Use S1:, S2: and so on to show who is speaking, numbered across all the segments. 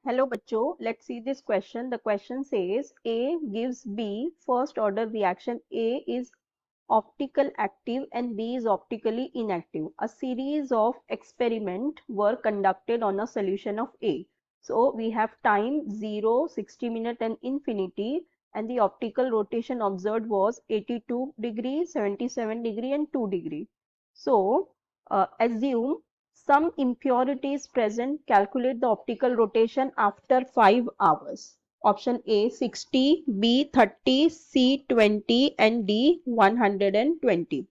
S1: Hello bachcho, let's see this question. The question says A gives B first order reaction. A is optical active and B is optically inactive. A series of experiments were conducted on a solution of A. So we have time 0, 60 minutes and infinity, and the optical rotation observed was 82 degree, 77 degree and 2 degree. So assume some impurity is present. Calculate the optical rotation after 5 hours. Option A 60, B 30, C 20 and D 120.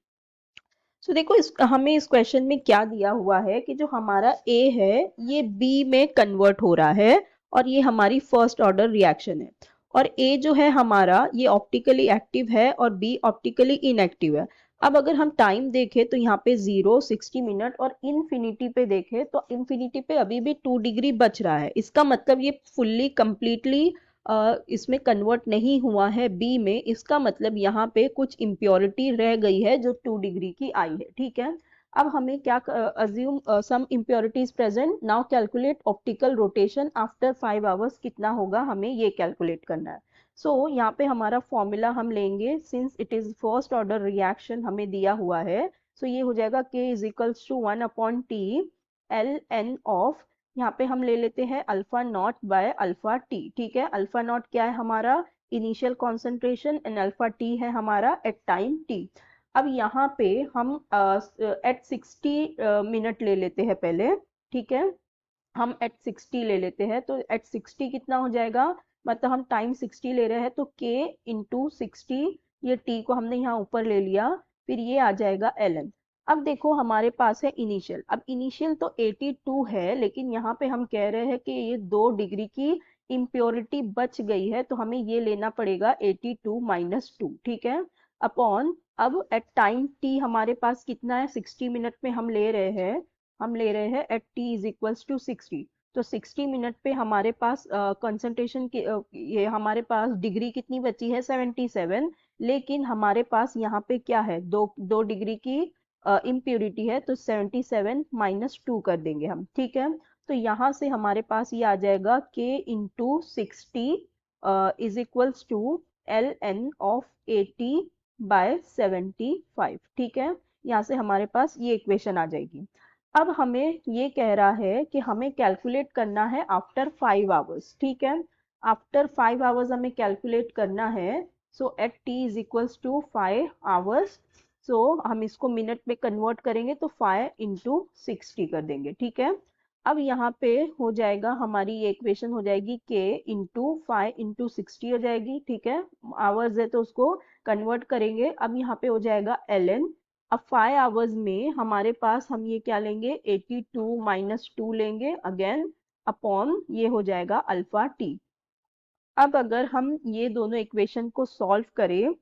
S1: सो देखो हमें इस question में क्या दिया हुआ है कि जो हमारा A है ये B में कन्वर्ट हो रहा है और ये हमारी फर्स्ट ऑर्डर रिएक्शन है, और A जो है हमारा ये ऑप्टिकली एक्टिव है और B ऑप्टिकली इनएक्टिव है। अब अगर हम टाइम देखें तो यहाँ पे 0, 60 मिनट और इन्फिनिटी पे देखें तो इन्फिनिटी पे अभी भी 2 डिग्री बच रहा है। इसका मतलब ये फुल्ली कंप्लीटली इसमें कन्वर्ट नहीं हुआ है बी में। इसका मतलब यहाँ पे कुछ इम्प्योरिटी रह गई है जो 2 डिग्री की आई है। ठीक है, अब हमें क्या assume some impurities present. Now calculate optical rotation after 5 hours. कितना होगा हमें ये कैलकुलेट करना है। सो यहाँ पे हमारा फॉर्मूला हम लेंगे, since it is first order reaction हमें दिया हुआ है। सो ये हो जाएगा k is equals to 1/t L N of, यहाँ पे हम ले लेते हैं alpha naught by alpha T. ठीक है, अल्फा नॉट क्या है हमारा initial concentration and alpha T है हमारा एट टाइम टी। अब यहाँ पे हम एट 60 मिनट ले लेते हैं पहले। ठीक है, हम एट 60 ले लेते हैं तो एट 60 कितना हो जाएगा, मतलब हम टाइम 60 ले रहे हैं तो k इंटू 60, ये t को हमने यहाँ ऊपर ले लिया, फिर ये आ जाएगा ln। अब देखो हमारे पास है इनिशियल। अब इनिशियल तो 82 है, लेकिन यहाँ पे हम कह रहे हैं कि ये 2 डिग्री की इम्प्योरिटी बच गई है, तो हमें ये लेना पड़ेगा 82 माइनस 2। ठीक है, अपॉन अब एट टाइम t हमारे पास कितना है, 60 मिनट में हम ले रहे हैं at T is equals to 60। तो 60 मिनट पे हमारे पास कंसंट्रेशन की ये हमारे पास डिग्री कितनी बची है 77, लेकिन हमारे पास यहाँ पे क्या है, दो डिग्री की इम्प्योरिटी है, तो 77 माइनस 2 कर देंगे हम। ठीक है, तो यहाँ से हमारे पास ये आ जाएगा k into 60 is equals to L N of 80 by 75। ठीक है, यहाँ से हमारे पास ये इक्वेशन आ जाएगी। अब हमें ये कह रहा है कि हमें कैलकुलेट करना है आफ्टर 5 आवर्स। ठीक है, आफ्टर 5 आवर्स हमें कैलकुलेट करना है। So at T is equals to 5 hours. So हम इसको मिनट में कन्वर्ट करेंगे तो 5 इंटू 60 कर देंगे। ठीक है, अब यहाँ पे हो जाएगा हमारी ये इक्वेशन हो जाएगी k इंटू 5 इंटू 60 हो जाएगी। ठीक है, आवर्स है तो उसको कन्वर्ट करेंगे। अब यहाँ पे हो जाएगा ln। अब 5 आवर्स में हमारे पास हम ये क्या लेंगे, 82 माइनस 2 लेंगे अगेन, अपॉन ये हो जाएगा अल्फा टी। अब अगर हम ये दोनों इक्वेशन को सॉल्व करें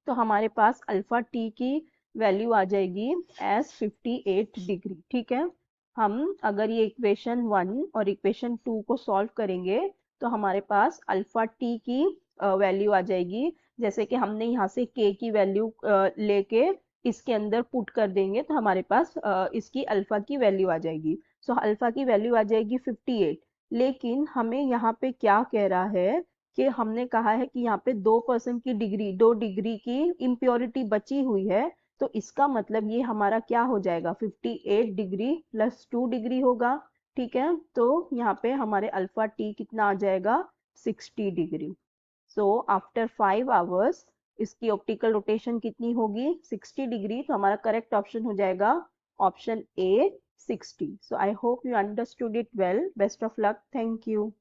S1: तो हमारे पास अल्फा टी की वैल्यू आ जाएगी एज 58 डिग्री। ठीक है, हम अगर ये इक्वेशन 1 और इक्वेशन 2 को सॉल्व करेंगे तो हमारे पास अल्फा टी की वैल्यू आ जाएगी। जैसे कि हमने यहाँ से k की वैल्यू लेके इसके अंदर पुट कर देंगे तो हमारे पास इसकी अल्फा की वैल्यू आ जाएगी। सो अल्फा की वैल्यू आ जाएगी 58। लेकिन हमें यहाँ पे क्या कह रहा है कि हमने कहा है कि यहाँ पे 2% की डिग्री, 2 डिग्री की इम्प्योरिटी बची हुई है, तो इसका मतलब ये हमारा क्या हो जाएगा, 58 डिग्री प्लस 2 डिग्री होगा। ठीक है, तो यहाँ पे हमारे अल्फा टी कितना आ जाएगा, 60 डिग्री। सो आफ्टर 5 आवर्स इसकी ऑप्टिकल रोटेशन कितनी होगी, 60 डिग्री। तो हमारा करेक्ट ऑप्शन हो जाएगा option A 60। So I hope you understood it well. Best of luck, thank you.